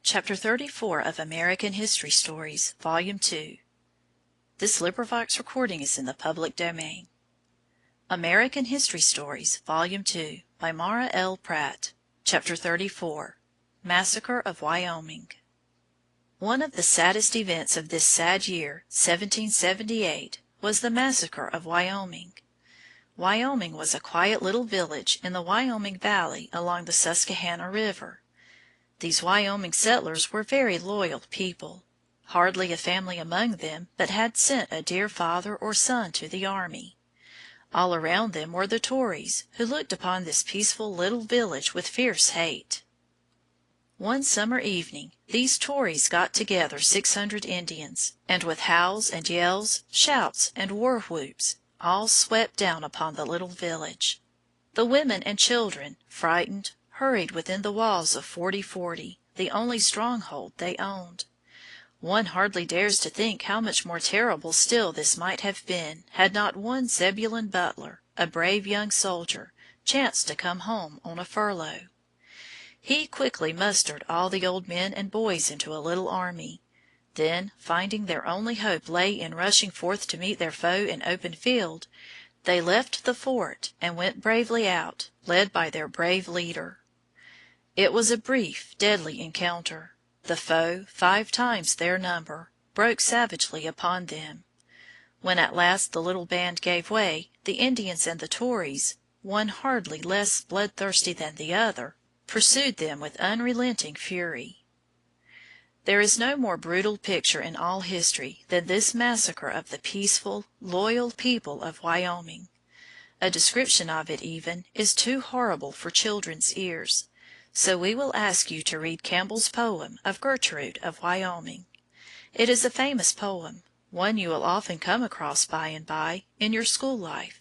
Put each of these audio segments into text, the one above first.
Chapter 34 of American History Stories, Volume 2. Recording is in the public domain. American History Stories, Volume 2, by Mara L. Pratt. Chapter 34. Massacre of Wyoming. One of the saddest events of this sad year, 1778, was the Massacre of Wyoming. Wyoming was a quiet little village in the Wyoming Valley along the Susquehanna River. These Wyoming settlers were very loyal people. Hardly a family among them but had sent a dear father or son to the army. All around them were the Tories, who looked upon this peaceful little village with fierce hate. One summer evening these Tories got together 600 Indians, and with howls and yells, shouts and war whoops, all swept down upon the little village. The women and children, frightened, hurried within the walls of 4040, the only stronghold they owned. One hardly dares to think how much more terrible still this might have been had not one Zebulon Butler, a brave young soldier, chanced to come home on a furlough. He quickly mustered all the old men and boys into a little army. Then, finding their only hope lay in rushing forth to meet their foe in open field, they left the fort and went bravely out, led by their brave leader. It was a brief, deadly encounter. The foe, 5 times their number, broke savagely upon them. When at last the little band gave way, the Indians and the Tories, one hardly less bloodthirsty than the other, pursued them with unrelenting fury. There is no more brutal picture in all history than this massacre of the peaceful, loyal people of Wyoming. A description of it, even, is too horrible for children's ears. So we will ask you to read Campbell's poem of Gertrude of Wyoming. It is a famous poem, one you will often come across by and by in your school life,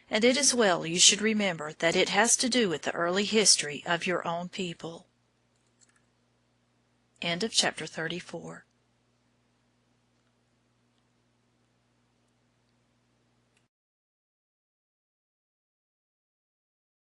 and it is well you should remember that it has to do with the early history of your own people. End of chapter 34.